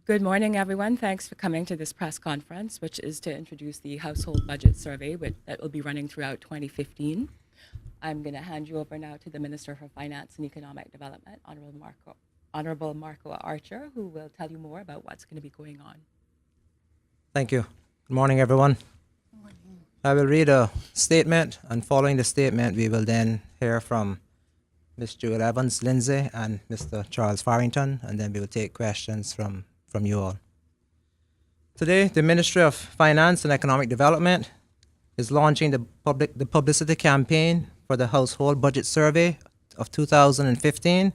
Good morning, everyone. Thanks for coming to this press conference, which is to introduce the Household Budget Survey that will be running throughout 2015. I'm going to hand you over now to the Minister for Finance and Economic Development, Honorable Marco Archer, who will tell you more about what's going to be going on. Thank you. Good morning, everyone. I will read a statement, and following the statement, we will then hear from Ms. Jewel Evans-Lindsay and Mr. Charles Farrington, and then we will take questions from you all. Today, the Ministry of Finance and Economic Development is launching the publicity campaign for the Household Budget Survey of 2015,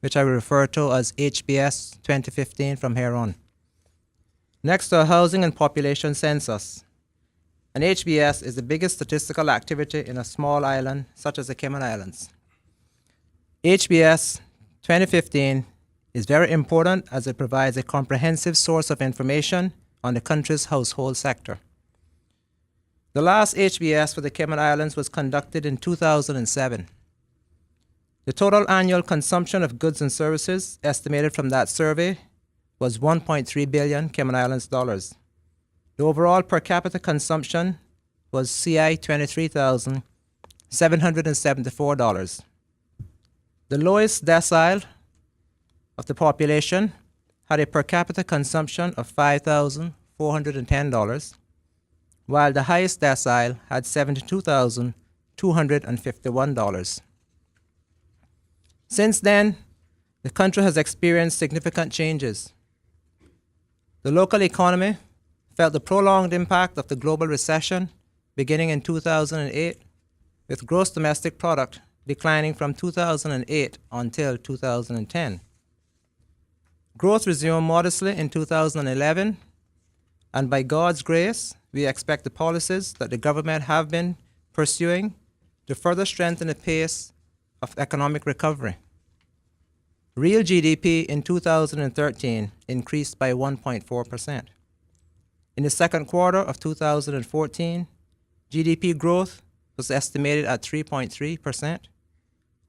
which I will refer to as HBS 2015 from here on. Next to a housing and population census, an HBS is the biggest statistical activity in a small island such as the Cayman Islands. HBS 2015 is very important as it provides a comprehensive source of information on the country's household sector. The last HBS for the Cayman Islands was conducted in 2007. The total annual consumption of goods and services estimated from that survey was 1.3 billion Cayman Islands dollars. The overall per capita consumption was CI $23,774. The lowest decile of the population had a per capita consumption of $5,410, while the highest decile had $72,251. Since then, the country has experienced significant changes. The local economy felt the prolonged impact of the global recession beginning in 2008, with gross domestic product declining from 2008 until 2010. Growth resumed modestly in 2011, and by God's grace, we expect the policies that the government have been pursuing to further strengthen the pace of economic recovery. Real GDP in 2013 increased by 1.4%. In the second quarter of 2014, GDP growth was estimated at 3.3%,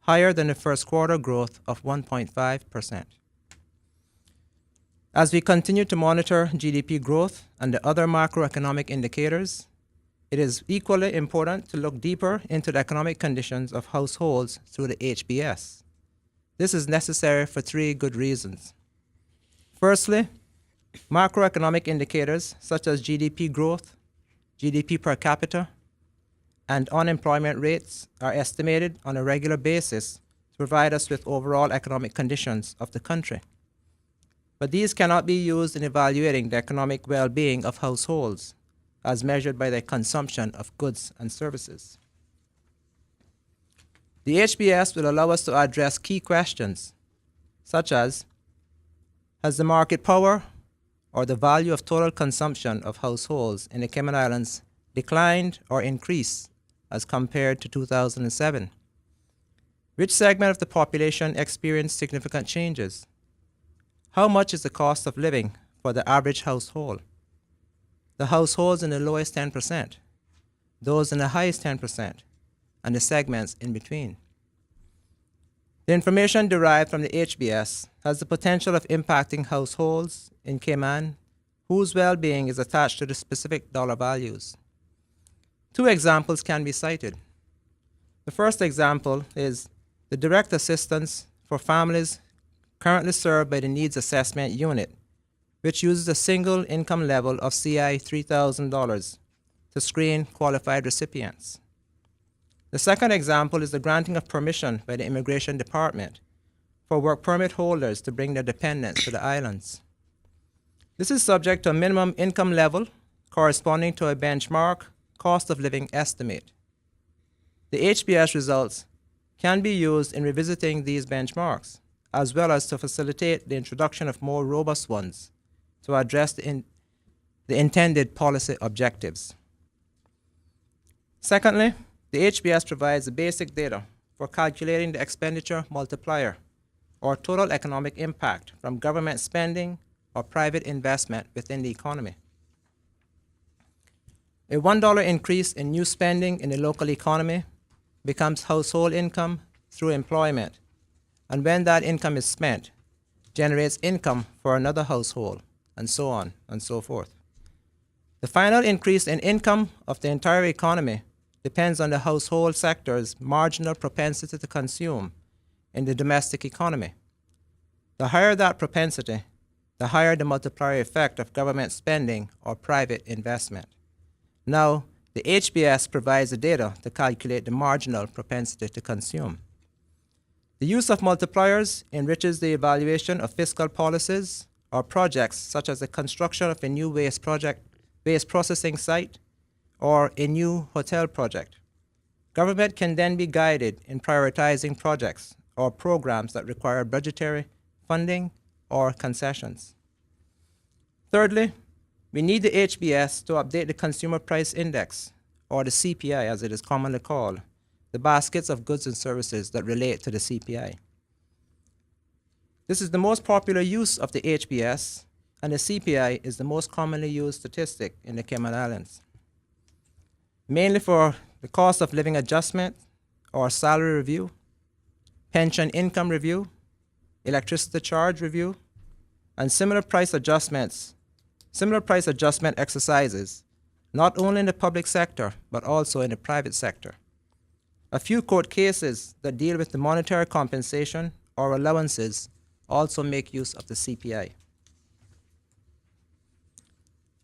higher than the first quarter growth of 1.5%. As we continue to monitor GDP growth and the other macroeconomic indicators, it is equally important to look deeper into the economic conditions of households through the HBS. This is necessary for three good reasons. Firstly, macroeconomic indicators such as GDP growth, GDP per capita, and unemployment rates are estimated on a regular basis to provide us with overall economic conditions of the country. But these cannot be used in evaluating the economic well-being of households as measured by their consumption of goods and services. The HBS will allow us to address key questions such as, has the market power or the value of total consumption of households in the Cayman Islands declined or increased as compared to 2007? Which segment of the population experienced significant changes? How much is the cost of living for the average household? The households in the lowest 10%, those in the highest 10%, and the segments in between. The information derived from the HBS has the potential of impacting households in Cayman whose well-being is attached to the specific dollar values. Two examples can be cited. The first example is the direct assistance for families currently served by the Needs Assessment Unit, which uses a single income level of CI $3,000 to screen qualified recipients. The second example is the granting of permission by the Immigration Department for work permit holders to bring their dependents to the islands. This is subject to a minimum income level corresponding to a benchmark cost of living estimate. The HBS results can be used in revisiting these benchmarks, as well as to facilitate the introduction of more robust ones to address the intended policy objectives. Secondly, the HBS provides the basic data for calculating the expenditure multiplier, or total economic impact from government spending or private investment within the economy. A $1 increase in new spending in the local economy becomes household income through employment, and when that income is spent, generates income for another household, and so on and so forth. The final increase in income of the entire economy depends on the household sector's marginal propensity to consume in the domestic economy. The higher that propensity, the higher the multiplier effect of government spending or private investment. Now, the HBS provides the data to calculate the marginal propensity to consume. The use of multipliers enriches the evaluation of fiscal policies or projects such as the construction of a new waste processing site or a new hotel project. Government can then be guided in prioritizing projects or programs that require budgetary funding or concessions. Thirdly, we need the HBS to update the Consumer Price Index, or the CPI as it is commonly called, the baskets of goods and services that relate to the CPI. This is the most popular use of the HBS, and the CPI is the most commonly used statistic in the Cayman Islands, mainly for the cost of living adjustment or salary review, pension income review, electricity charge review, and similar price adjustment exercises, not only in the public sector, but also in the private sector. A few court cases that deal with the monetary compensation or allowances also make use of the CPI.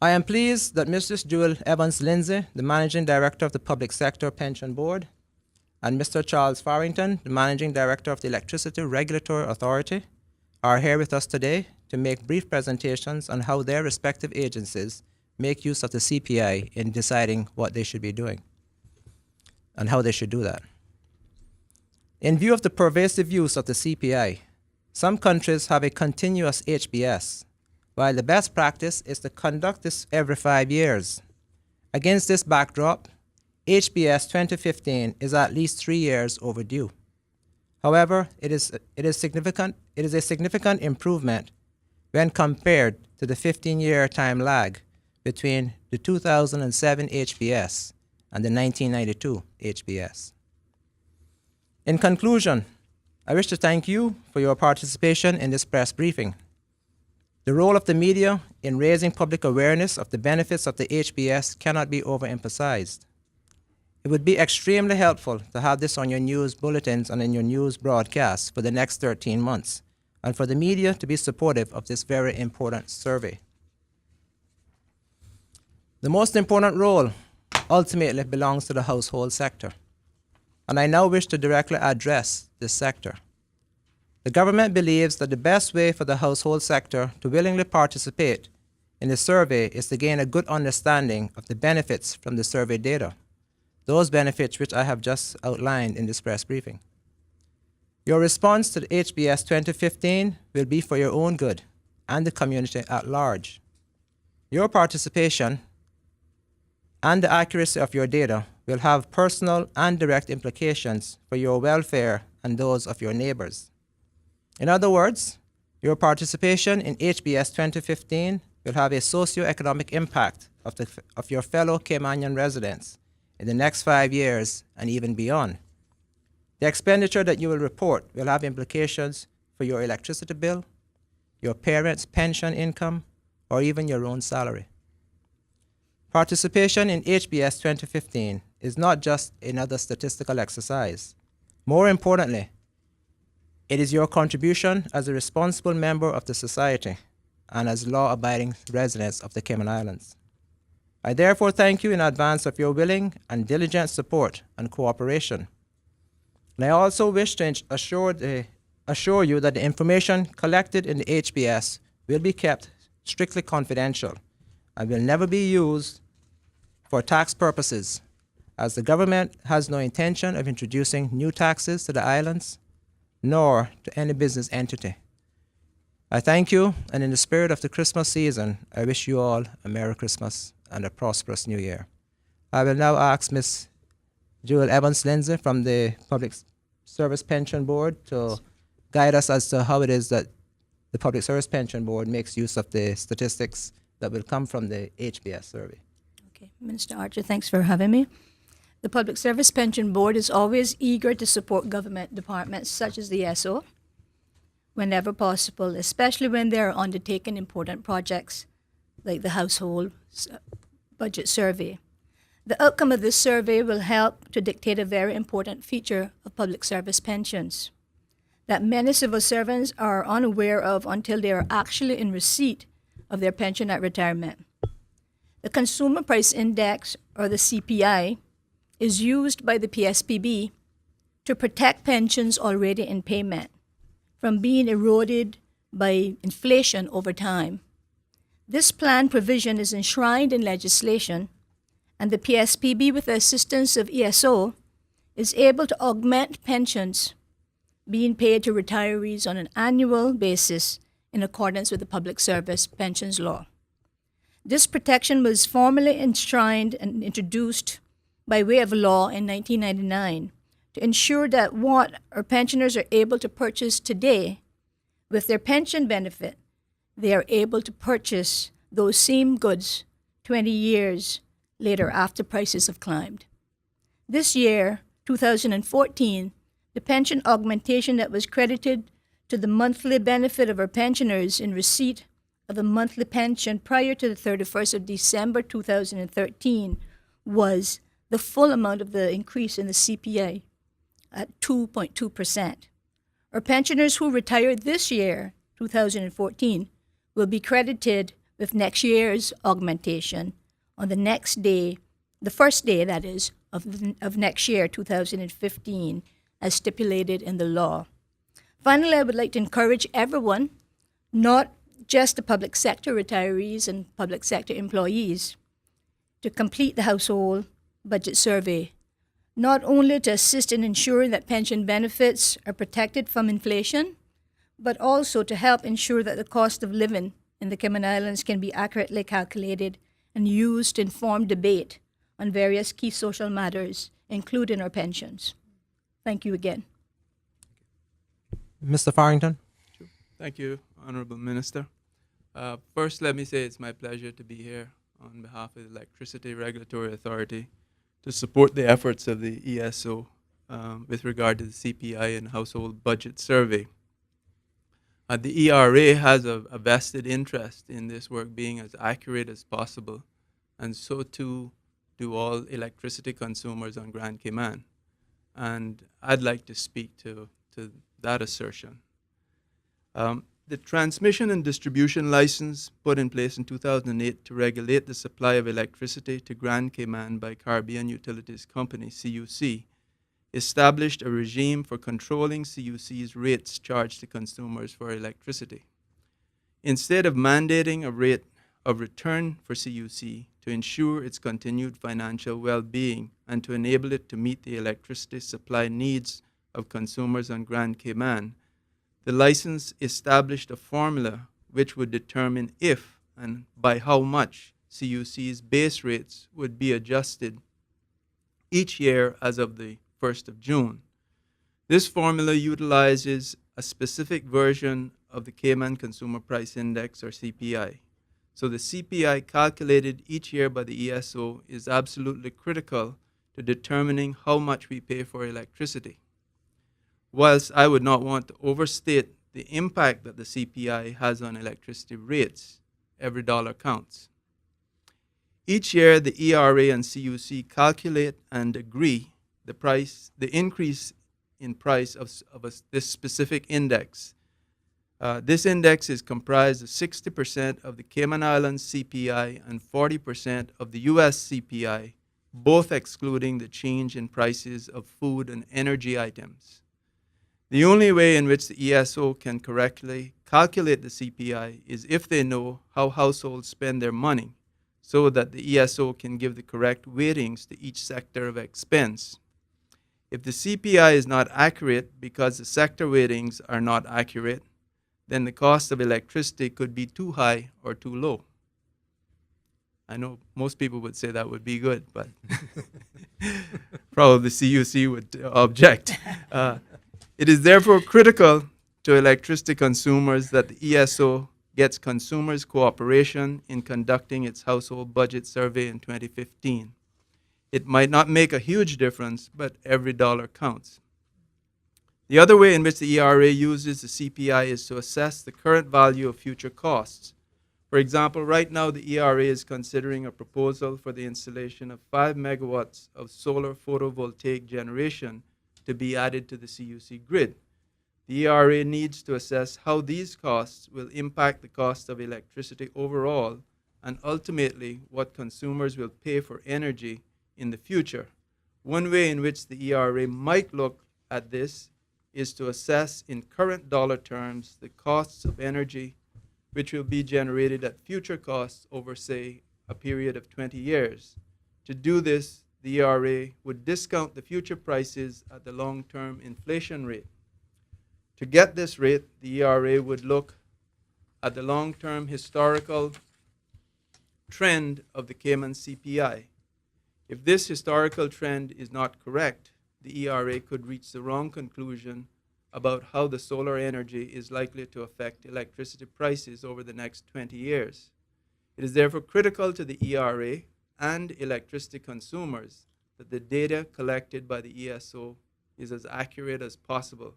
I am pleased that Mrs. Jewel Evans Lindsay, the Managing Director of the Public Sector Pension Board, and Mr. Charles Farrington, the Managing Director of the Electricity Regulatory Authority, are here with us today to make brief presentations on how their respective agencies make use of the CPI in deciding what they should be doing and how they should do that. In view of the pervasive use of the CPI, some countries have a continuous HBS, while the best practice is to conduct this every 5 years. Against this backdrop, HBS 2015 is at least 3 years overdue. However, it is a significant improvement when compared to the 15-year time lag between the 2007 HBS and the 1992 HBS. In conclusion, I wish to thank you for your participation in this press briefing. The role of the media in raising public awareness of the benefits of the HBS cannot be overemphasized. It would be extremely helpful to have this on your news bulletins and in your news broadcasts for the next 13 months, and for the media to be supportive of this very important survey. The most important role ultimately belongs to the household sector, and I now wish to directly address this sector. The government believes that the best way for the household sector to willingly participate in the survey is to gain a good understanding of the benefits from the survey data, those benefits which I have just outlined in this press briefing. Your response to the HBS 2015 will be for your own good and the community at large. Your participation and the accuracy of your data will have personal and direct implications for your welfare and those of your neighbors. In other words, your participation in HBS 2015 will have a socio-economic impact of your fellow Caymanian residents in the next 5 years and even beyond. The expenditure that you will report will have implications for your electricity bill, your parents' pension income, or even your own salary. Participation in HBS 2015 is not just another statistical exercise. More importantly, it is your contribution as a responsible member of the society and as law-abiding residents of the Cayman Islands. I therefore thank you in advance of your willing and diligent support and cooperation. And I also wish to assure you that the information collected in the HBS will be kept strictly confidential and will never be used for tax purposes, as the government has no intention of introducing new taxes to the islands, nor to any business entity. I thank you, and in the spirit of the Christmas season, I wish you all a Merry Christmas and a prosperous New Year. I will now ask Ms. Jewel Evans Lindsay from the Public Service Pension Board to guide us as to how it is that the Public Service Pension Board makes use of the statistics that will come from the HBS survey. Okay, Minister Archer, thanks for having me. The Public Service Pension Board is always eager to support government departments such as the SO. whenever possible, especially when they are undertaking important projects like the household budget survey. The outcome of this survey will help to dictate a very important feature of public service pensions that many civil servants are unaware of until they are actually in receipt of their pension at retirement. The Consumer Price Index, or the CPI, is used by the PSPB to protect pensions already in payment from being eroded by inflation over time. This plan provision is enshrined in legislation, and the PSPB, with the assistance of ESO, is able to augment pensions being paid to retirees on an annual basis in accordance with the Public Service Pensions Law. This protection was formally enshrined and introduced by way of law in 1999 to ensure that what our pensioners are able to purchase today with their pension benefit, they are able to purchase those same goods 20 years later after prices have climbed. This year, 2014, the pension augmentation that was credited to the monthly benefit of our pensioners in receipt of a monthly pension prior to the 31st of December 2013 was the full amount of the increase in the CPI at 2.2%. Our pensioners who retired this year, 2014, will be credited with next year's augmentation on the next day, the first day, that is, of next year, 2015, as stipulated in the law. Finally, I would like to encourage everyone, not just the public sector retirees and public sector employees, to complete the household budget survey, not only to assist in ensuring that pension benefits are protected from inflation, but also to help ensure that the cost of living in the Cayman Islands can be accurately calculated and used to inform debate on various key social matters, including our pensions. Thank you again. Mr. Farrington? Thank you, Honorable Minister. First, let me say it's my pleasure to be here on behalf of the Electricity Regulatory Authority to support the efforts of the ESO with regard to the CPI and Household Budget Survey. The ERA has a vested interest in this work being as accurate as possible, and so too do all electricity consumers on Grand Cayman. And I'd like to speak to that assertion. The transmission and distribution license put in place in 2008 to regulate the supply of electricity to Grand Cayman by Caribbean Utilities Company, CUC, established a regime for controlling CUC's rates charged to consumers for electricity. Instead of mandating a rate of return for CUC to ensure its continued financial well-being and to enable it to meet the electricity supply needs of consumers on Grand Cayman, the license established a formula which would determine if and by how much CUC's base rates would be adjusted each year as of the 1st of June. This formula utilizes a specific version of the Cayman Consumer Price Index, or CPI. So the CPI calculated each year by the ESO is absolutely critical to determining how much we pay for electricity. Whilst I would not want to overstate the impact that the CPI has on electricity rates, every dollar counts. Each year, the ERA and CUC calculate and agree the increase in price of this specific index. This index is comprised of 60% of the Cayman Islands CPI and 40% of the US CPI, both excluding the change in prices of food and energy items. The only way in which the ESO can correctly calculate the CPI is if they know how households spend their money, so that the ESO can give the correct weightings to each sector of expense. If the CPI is not accurate because the sector weightings are not accurate, then the cost of electricity could be too high or too low. I know most people would say that would be good, but probably CUC would object. It is therefore critical to electricity consumers that the ESO gets consumers' cooperation in conducting its household budget survey in 2015. It might not make a huge difference, but every dollar counts. The other way in which the ERA uses the CPI is to assess the current value of future costs. For example, right now the ERA is considering a proposal for the installation of 5 megawatts of solar photovoltaic generation to be added to the CUC grid. The ERA needs to assess how these costs will impact the cost of electricity overall and ultimately what consumers will pay for energy in the future. One way in which the ERA might look at this is to assess in current dollar terms the costs of energy which will be generated at future costs over, say, a period of 20 years. To do this, the ERA would discount the future prices at the long-term inflation rate. To get this rate, the ERA would look at the long-term historical trend of the Cayman CPI. If this historical trend is not correct, the ERA could reach the wrong conclusion about how the solar energy is likely to affect electricity prices over the next 20 years. It is therefore critical to the ERA and electricity consumers that the data collected by the ESO is as accurate as possible.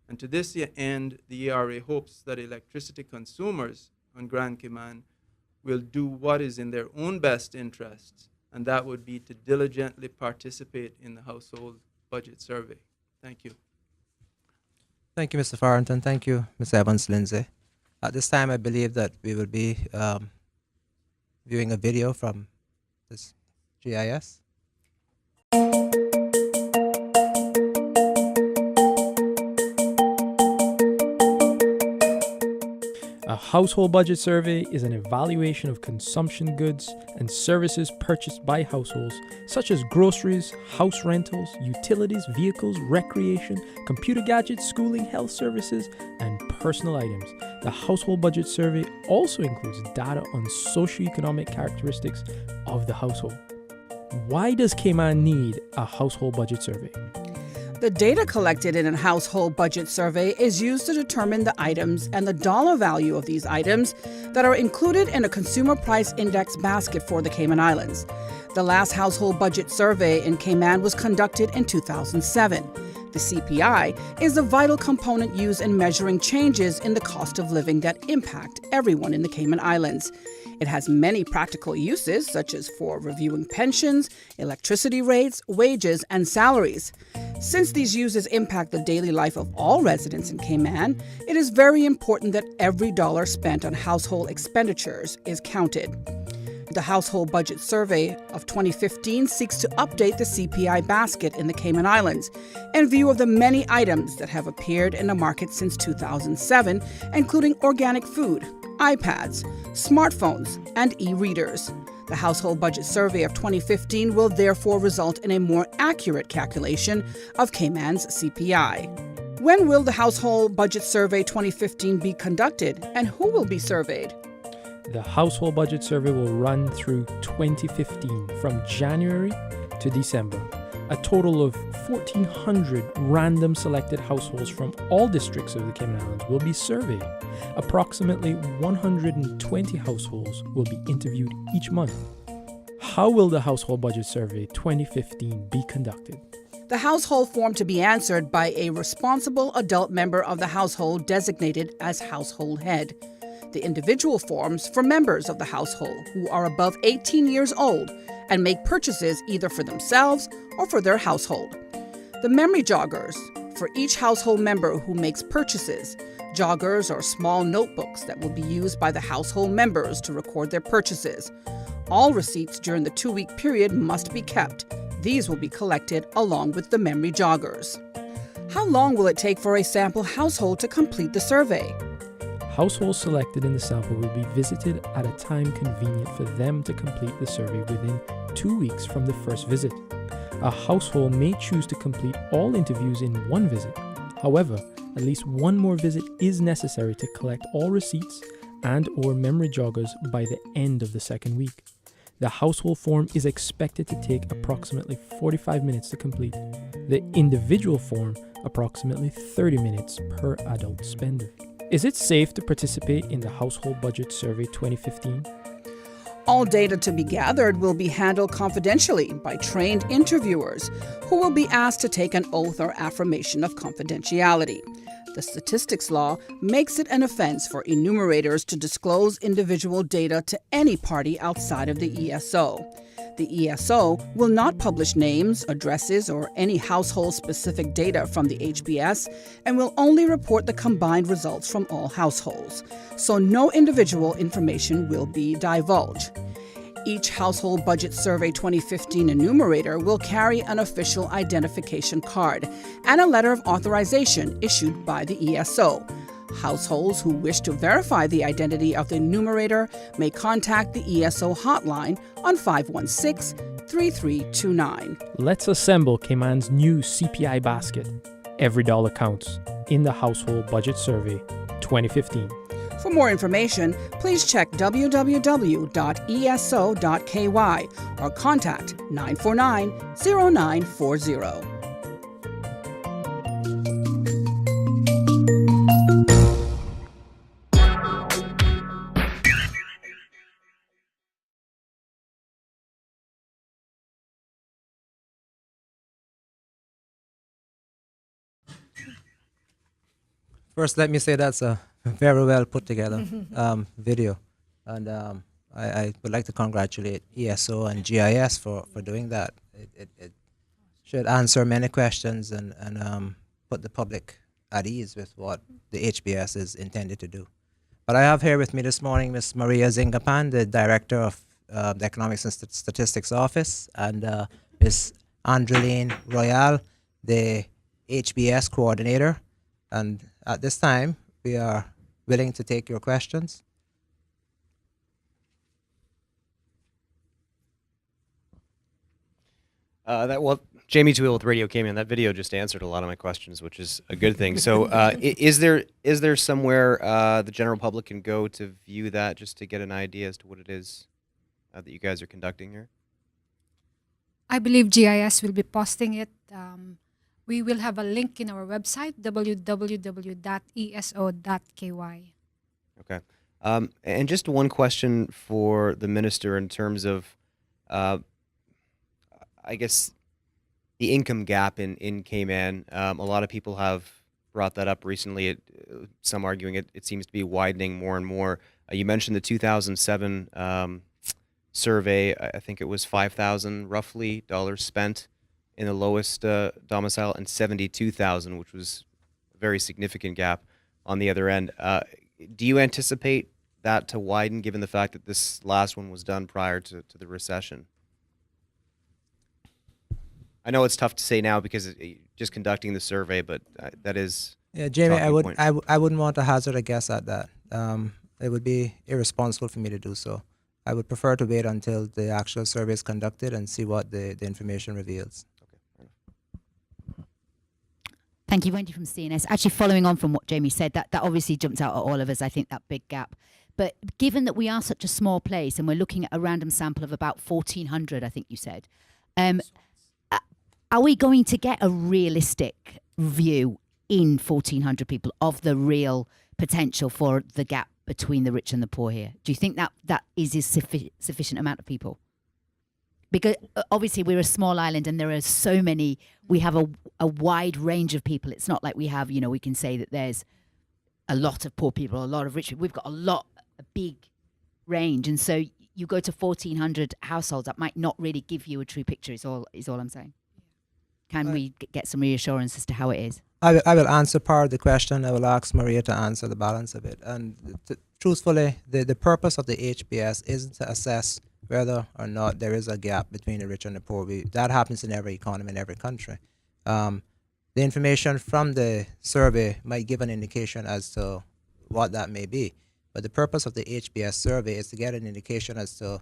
And to this end, the ERA hopes that electricity consumers on Grand Cayman will do what is in their own best interests, and that would be to diligently participate in the household budget survey. Thank you. Thank you, Mr. Farrington. Thank you, Ms. Evans-Lindsay. At this time, I believe that we will be viewing a video from this GIS. A household budget survey is an evaluation of consumption goods and services purchased by households, such as groceries, house rentals, utilities, vehicles, recreation, computer gadgets, schooling, health services, and personal items. The household budget survey also includes data on socioeconomic characteristics of the household. Why does Cayman need a household budget survey? The data collected in a household budget survey is used to determine the items and the dollar value of these items that are included in a consumer price index basket for the Cayman Islands. The last household budget survey in Cayman was conducted in 2007. The CPI is a vital component used in measuring changes in the cost of living that impact everyone in the Cayman Islands. It has many practical uses, such as for reviewing pensions, electricity rates, wages, and salaries. Since these uses impact the daily life of all residents in Cayman, it is very important that every dollar spent on household expenditures is counted. The Household Budget Survey of 2015 seeks to update the CPI basket in the Cayman Islands in view of the many items that have appeared in the market since 2007, including organic food, iPads, smartphones, and e-readers. The Household Budget Survey of 2015 will therefore result in a more accurate calculation of Cayman's CPI. When will the Household Budget Survey 2015 be conducted, and who will be surveyed? The household budget survey will run through 2015 from January to December. A total of 1,400 random selected households from all districts of the Cayman Islands will be surveyed. Approximately 120 households will be interviewed each month. How will the household budget survey 2015 be conducted? The household form to be answered by a responsible adult member of the household designated as household head. The individual forms for members of the household who are above 18 years old and make purchases either for themselves or for their household. The memory joggers for each household member who makes purchases. Joggers are small notebooks that will be used by the household members to record their purchases. All receipts during the 2-week period must be kept. These will be collected along with the memory joggers. How long will it take for a sample household to complete the survey? Households selected in the sample will be visited at a time convenient for them to complete the survey within 2 weeks from the first visit. A household may choose to complete all interviews in one visit. However, at least one more visit is necessary to collect all receipts and/or memory joggers by the end of the second week. The household form is expected to take approximately 45 minutes to complete. The individual form, approximately 30 minutes per adult spender. Is it safe to participate in the Household Budget Survey 2015? All data to be gathered will be handled confidentially by trained interviewers who will be asked to take an oath or affirmation of confidentiality. The statistics law makes it an offense for enumerators to disclose individual data to any party outside of the ESO. The ESO will not publish names, addresses, or any household-specific data from the HBS and will only report the combined results from all households. So no individual information will be divulged. Each Household Budget Survey 2015 enumerator will carry an official identification card and a letter of authorization issued by the ESO. Households who wish to verify the identity of the enumerator may contact the ESO hotline on 516-3329. Let's assemble Cayman's new CPI basket. Every dollar counts in the Household Budget Survey 2015. For more information, please check www.eso.ky or contact 949-0940. First, let me say that's a very well put together video. And I would like to congratulate ESO and GIS for doing that. It should answer many questions and put the public at ease with what the HBS is intended to do. But I have here with me this morning Ms. Maria Zingapan, the Director of the Economics and Statistics Office, and Ms. Andreline Royal, the HBS Coordinator. And at this time, we are willing to take your questions. Jamie Twill with Radio Cayman. That video just answered a lot of my questions, which is a good thing. So, is there somewhere the general public can go to view that, just to get an idea as to what it is that you guys are conducting here? I believe GIS will be posting it. We will have a link in our website, www.eso.ky. Okay. And just one question for the minister in terms of, I guess, the income gap in Cayman. A lot of people have brought that up recently. Some arguing it seems to be widening more and more. You mentioned the 2007 survey. I think it was $5,000 roughly dollars spent in the lowest domicile, and 72,000, which was a very significant gap on the other end. Do you anticipate that to widen, given the fact that this last one was done prior to the recession? I know it's tough to say now because just conducting the survey, but that is. Yeah, Jamie, talking point. I wouldn't want to hazard a guess at that. It would be irresponsible for me to do so. I would prefer to wait until the actual survey is conducted and see what the information reveals. Thank you, Wendy from CNS. Actually, following on from what Jamie said, that obviously jumped out at all of us, I think, that big gap. But given that we are such a small place and we're looking at a random sample of about 1,400, I think you said, are we going to get a realistic view in 1,400 people of the real potential for the gap between the rich and the poor here? Do you think that is a sufficient amount of people? Because obviously we're a small island and there are so many, we have a wide range of people. It's not like we have, we can say that there's a lot of poor people, a lot of rich people. We've got a big range. And so you go to 1,400 households, that might not really give you a true picture, is all I'm saying. Can we get some reassurance as to how it is? I will answer part of the question. I will ask Maria to answer the balance of it. And truthfully, the purpose of the HBS isn't to assess whether or not there is a gap between the rich and the poor. That happens in every economy in every country. The information from the survey might give an indication as to what that may be. But the purpose of the HBS survey is to get an indication as to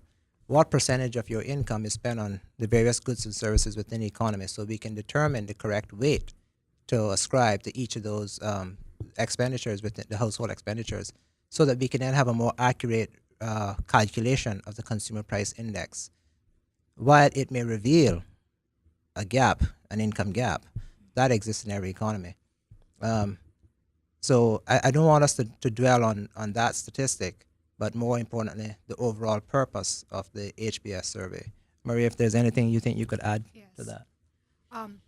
what percentage of your income is spent on the various goods and services within the economy, so we can determine the correct weight to ascribe to each of those expenditures within the household expenditures, so that we can then have a more accurate calculation of the consumer price index. While it may reveal a gap, an income gap, that exists in every economy. So I don't want us to dwell on that statistic, but more importantly, the overall purpose of the HBS survey. Marie, if there's anything you think you could add to Yes. that. Um,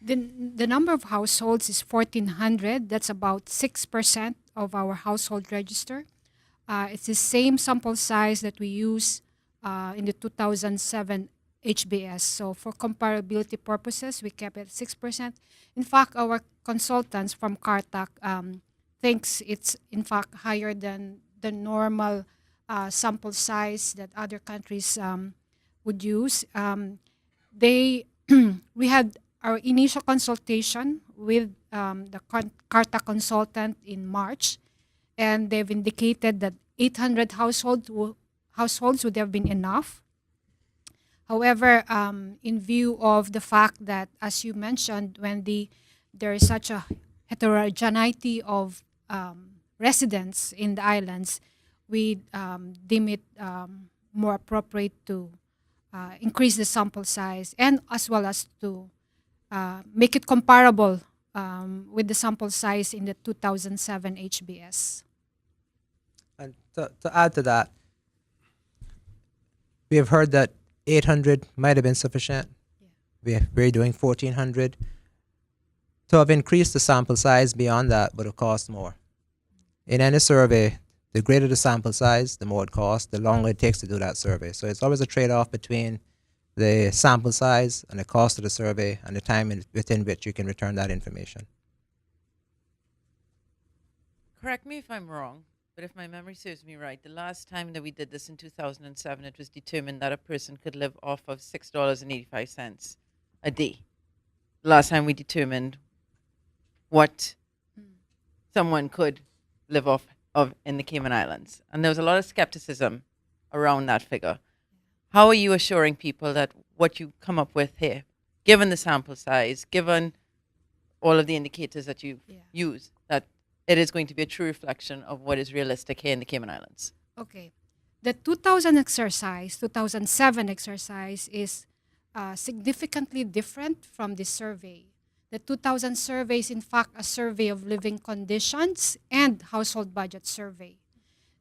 the number of households is 1,400. That's about 6% of our household register. It's the same sample size that we use in the 2007 HBS. So for comparability purposes, we kept it at 6%. In fact, our consultants from CARTAC thinks it's in fact higher than the normal sample size that other countries would use. We had our initial consultation with the CARTA consultant in March, and they've indicated that 800 households would have been enough. However, in view of the fact that, as you mentioned, there is such a heterogeneity of residents in the islands, we deem it more appropriate to increase the sample size and as well as to make it comparable with the sample size in the 2007 HBS. And to add to that, we have heard that 800 might have been sufficient. We're doing 1,400. To have increased the sample size beyond that would have cost more. In any survey, the greater the sample size, the more it costs, the longer it takes to do that survey. So it's always a trade-off between the sample size and the cost of the survey and the time within which you can return that information. Correct me if I'm wrong, but if my memory serves me right, the last time that we did this in 2007, it was determined that a person could live off of $6.85 a day. The last time we determined what someone could live off of in the Cayman Islands. And there was a lot of skepticism around that figure. How are you assuring people that what you come up with here, given the sample size, given all of the indicators that you use, that it is going to be a true reflection of what is realistic here in the Cayman Islands? Okay. The 2007 exercise is significantly different from the survey. The 2000 survey is in fact a survey of living conditions and household budget survey.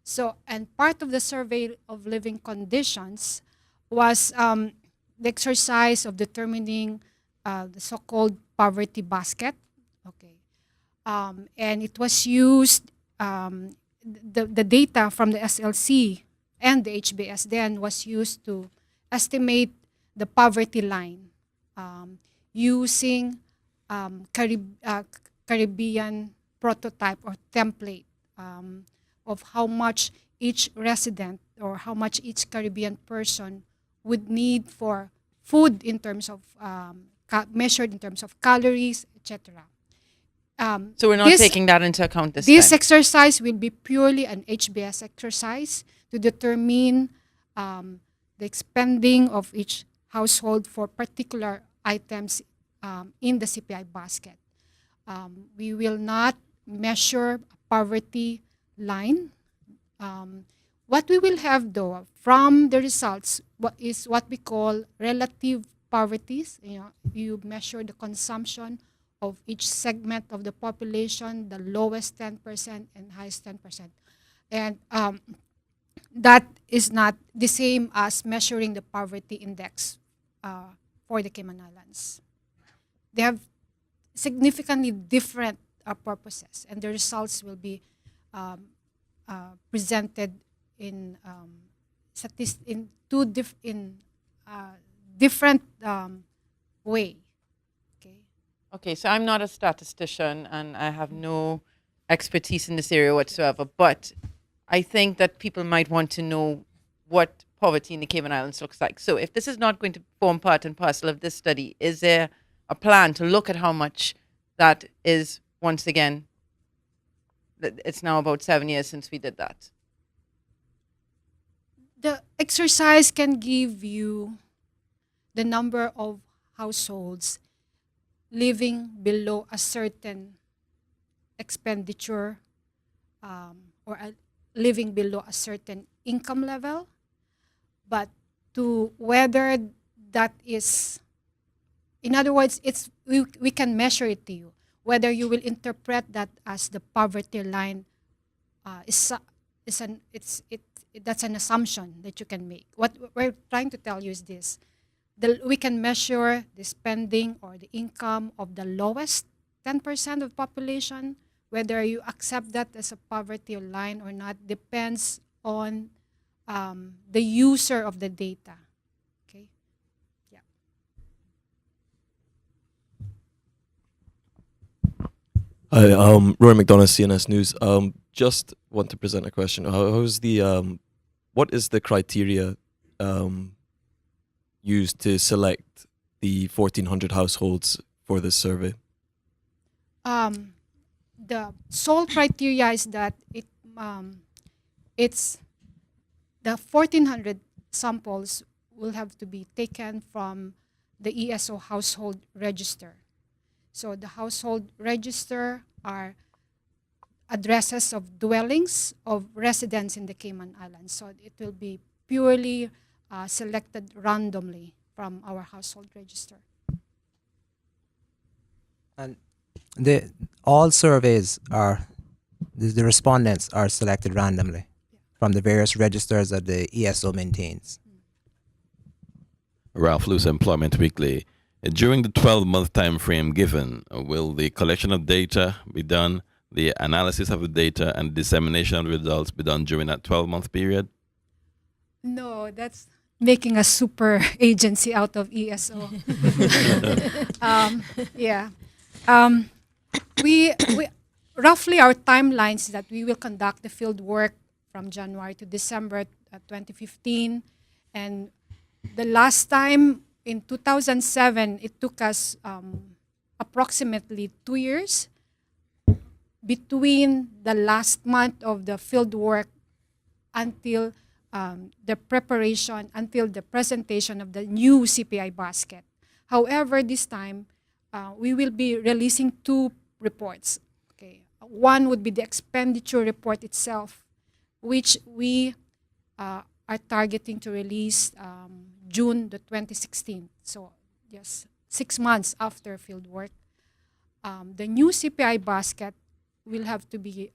So, and part of the survey of living conditions was the exercise of determining the so-called poverty basket. Okay. And it was used, the data from the SLC and the HBS then was used to estimate the poverty line using Caribbean prototype or template of how much each resident or how much each Caribbean person would need for food in terms of measured in terms of calories, etc. So we're not taking that into account this This time. exercise will be purely an HBS exercise to determine the expending of each household for particular items in the CPI basket. We will not measure a poverty line. What we will have though from the results is what we call relative poverties. You measure the consumption of each segment of the population, the lowest 10% and highest 10%. And that is not the same as measuring the poverty index for the Cayman Islands. They have significantly different purposes, and the results will be presented in different way. Okay, so I'm not a statistician and I have no expertise in this area whatsoever, but I think that people might want to know what poverty in the Cayman Islands looks like. So if this is not going to form part and parcel of this study, is there a plan to look at how much that is, once again, it's now about 7 years since we did that? The exercise can give you the number of households living below a certain expenditure or living below a certain income level. But to whether that is, in other words, we can measure it to you. Whether you will interpret that as the poverty line is is an it's it that's an assumption that you can make. What we're trying to tell you is this: we can measure the spending or the income of the lowest 10% of population. Whether you accept that as a poverty line or not depends on the user of the data. Okay. Yeah. Hi, Roy McDonough, CNS News. Just want to present a question. How's the what is the criteria used to select the 1,400 households for this survey? The sole criteria is that it's the 1,400 samples will have to be taken from the ESO household register. So the household register are addresses of dwellings of residents in the Cayman Islands. So it will be purely selected randomly from our household register. And all surveys are, the respondents are selected randomly from the various registers that the ESO maintains. Ralph Luce, Employment Weekly. During the 12-month time frame given, will the collection of data be done, the analysis of the data and dissemination of the results be done during that 12-month period? No, that's making a super agency out of ESO. Yeah. We roughly our timelines that we will conduct the field work from January to December 2015, and the last time in 2007 it took us approximately 2 years between the last month of the field work until the preparation, until the presentation of the new CPI basket. However, this time we will be releasing 2 reports. Okay, one would be the expenditure report itself, which we are targeting to release June the 2016. So yes, 6 months after field work. The new CPI basket will have to be,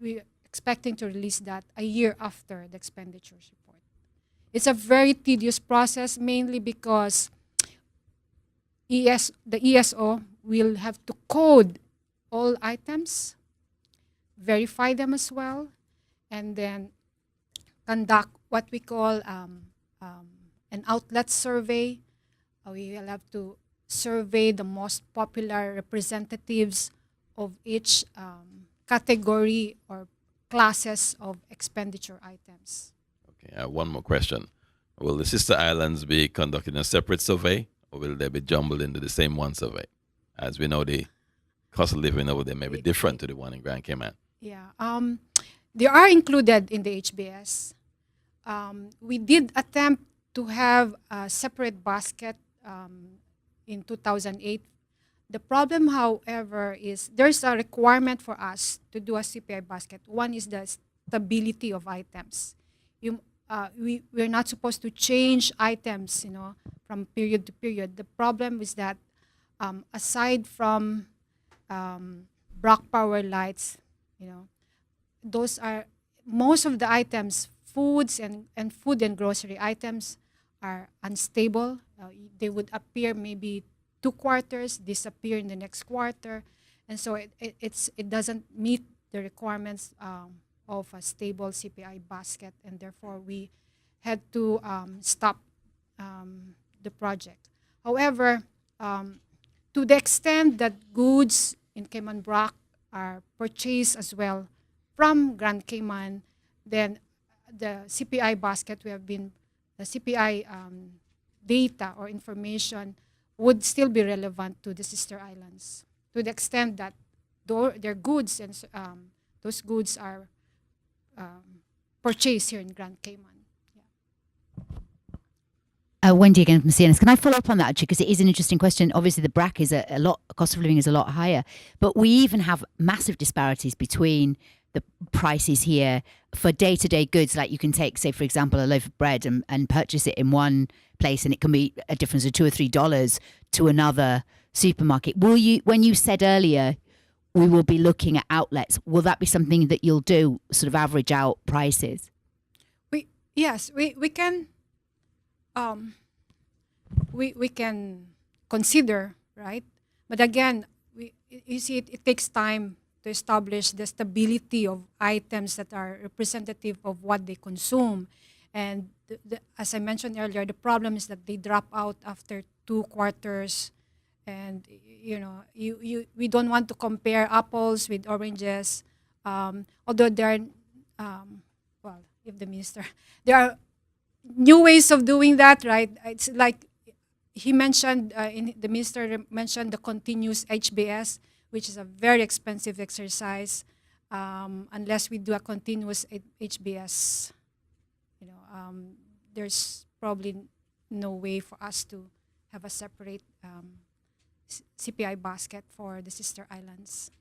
we're expecting to release that a year after the expenditures report. It's a very tedious process, mainly because the ESO will have to code all items, verify them as well, and then conduct what we call an outlet survey. We will have to survey the most popular representatives of each category or classes of expenditure items. Okay, one more question. Will the sister islands be conducting a separate survey, or will they be jumbled into the same one survey? As we know, the cost of living over there may be different to the one in Grand Cayman. Yeah, they are included in the HBS. We did attempt to have a separate basket in 2008. The problem, however, is there's a requirement for us to do a CPI basket. One is the stability of items. We're not supposed to change items, from period to period. The problem is that aside from Brock Power lights, those are most of the items, foods and food and grocery items are unstable. They would appear maybe 2 quarters, disappear in the next quarter, and so it doesn't meet the requirements of a stable CPI basket, and therefore we had to stop the project. However, to the extent that goods in Cayman Brac are purchased as well from Grand Cayman, then the CPI basket the CPI data or information would still be relevant to the sister islands, to the extent that their goods and those goods are purchased here in Grand Cayman. Wendy again from CNS. Can I follow up on that, actually, because it is an interesting question. Obviously, the BRAC is a lot, cost of living is a lot higher, but we even have massive disparities between the prices here for day-to-day goods. Like you can take, say, for example, a loaf of bread and purchase it in one place, and it can be a difference of $2 or $3 to another supermarket. When you said earlier, we will be looking at outlets. Will that be something that you'll do, sort of average out prices? Yes, we can we can consider, right? But again, you see, it takes time to establish the stability of items that are representative of what they consume. And as I mentioned earlier, the problem is that they drop out after 2 quarters. And we don't want to compare apples with oranges. Although there are, well, if the minister, there are new ways of doing that, right? It's like he mentioned, the minister mentioned the continuous HBS, which is a very expensive exercise. Unless we do a continuous HBS, there's probably no way for us to have a separate CPI basket for the sister islands.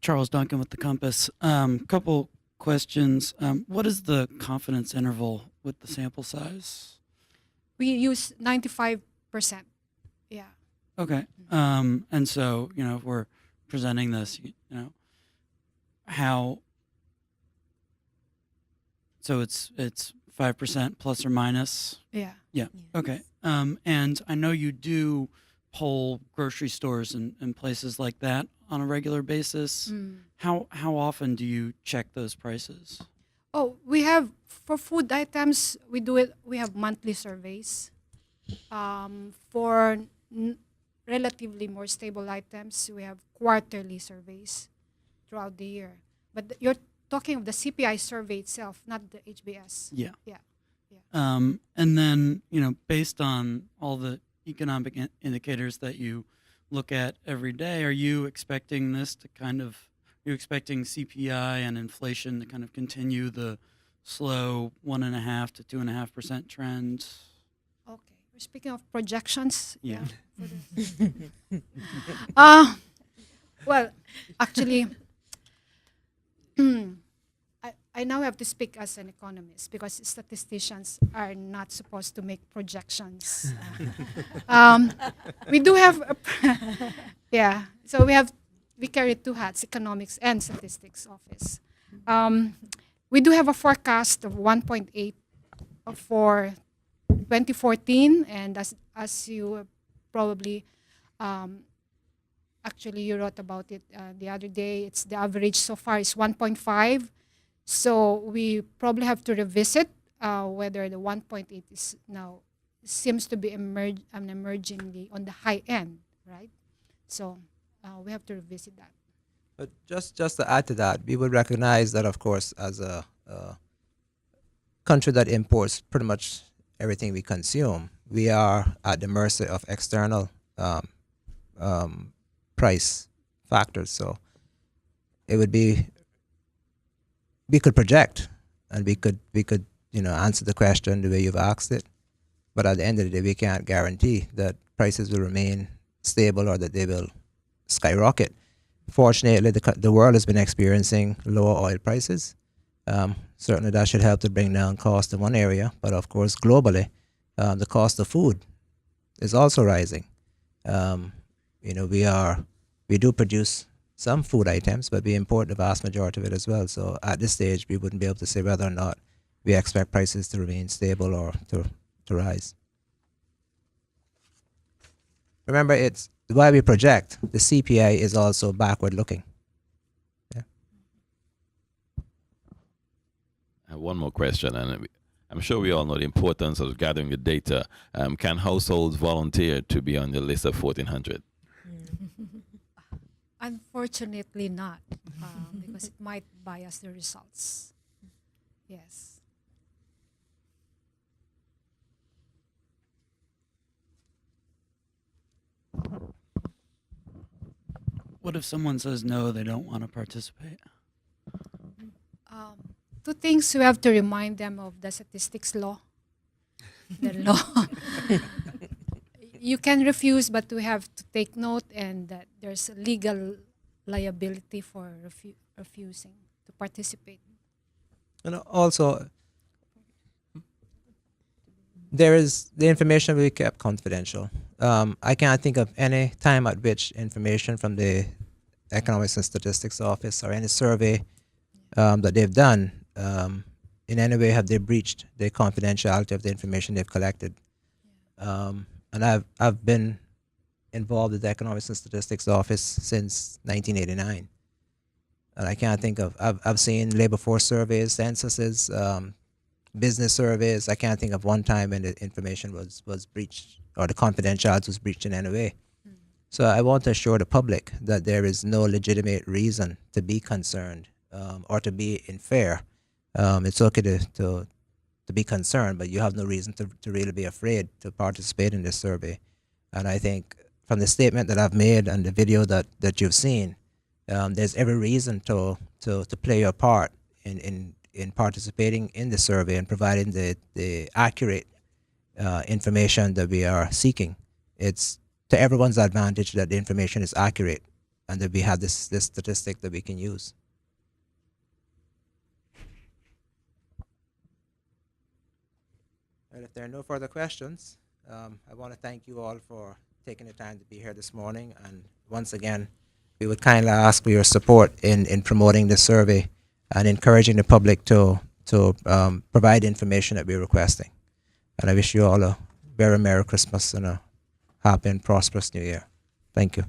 Charles Duncan with the Compass. Couple questions. What is the confidence interval with the sample size? We use 95%. Yeah. Okay. And so, if we're presenting this, how, so it's 5% plus or minus? Yeah. Yeah. Okay. And I know you do poll grocery stores and places like that on a regular basis. How often do you check those prices? Oh, we have, for food items, we have monthly surveys. For relatively more stable items, we have quarterly surveys throughout the year. But you're talking of the CPI survey itself, not the HBS. Yeah. Yeah. And then, based on all the economic indicators that you look at every day, are you expecting this to are you expecting CPI and inflation to kind of continue the slow 1.5% to 2.5% trend? Okay. We're speaking of projections. Yeah. Well, actually, I now have to speak as an economist because statisticians are not supposed to make projections. We do have, yeah. So we carry two hats: economics and statistics office. We do have a forecast of 1.8 for 2014, and as you probably, actually you wrote about it the other day. It's the average so far is 1.5. So we probably have to revisit whether the 1.8 is now seems to be emergingly on the high end, right? So we have to revisit that. But just to add to that, we would recognize that, of course, as a country that imports pretty much everything we consume, we are at the mercy of external price factors. So it would be, we could project and we could answer the question the way you've asked it, but at the end of the day, we can't guarantee that prices will remain stable or that they will skyrocket. Fortunately, the world has been experiencing lower oil prices. Certainly that should help to bring down cost in one area, but of course globally the cost of food is also rising. We do produce some food items, but we import the vast majority of it as well. So at this stage, we wouldn't be able to say whether or not we expect prices to remain stable or to rise. Remember, it's while we project, the CPI is also backward looking. Yeah. I have one more question, and I'm sure we all know the importance of gathering the data. Can households volunteer to be on the list of 1,400? Unfortunately not, because it might bias the results. Yes. What if someone says no, they don't want to participate? Two things we have to remind them of: the statistics law, the law. You can refuse, but we have to take note, and that there's a legal liability for refusing to participate. And also, The information will be kept confidential. I can't think of any time at which information from the Economics and Statistics Office or any survey that they've done in any way have they breached the confidentiality of the information they've collected. And I've been involved with the Economics and Statistics Office since 1989. And I can't think of, I've seen labor force surveys, censuses, business surveys. I can't think of one time when the information was breached or the confidentiality was breached in any way. So I want to assure the public that there is no legitimate reason to be concerned or to be in fear. It's okay to be concerned, but you have no reason to really be afraid to participate in this survey. And I think from the statement that I've made and the video that you've seen, there's every reason to play your part in participating in the survey and providing the accurate information that we are seeking. It's to everyone's advantage that the information is accurate and that we have this statistic that we can use. And if there are no further questions, I want to thank you all for taking the time to be here this morning. And once again, we would kindly ask for your support in promoting this survey and encouraging the public to provide the information that we're requesting. And I wish you all a very Merry Christmas and a happy and prosperous New Year. Thank you.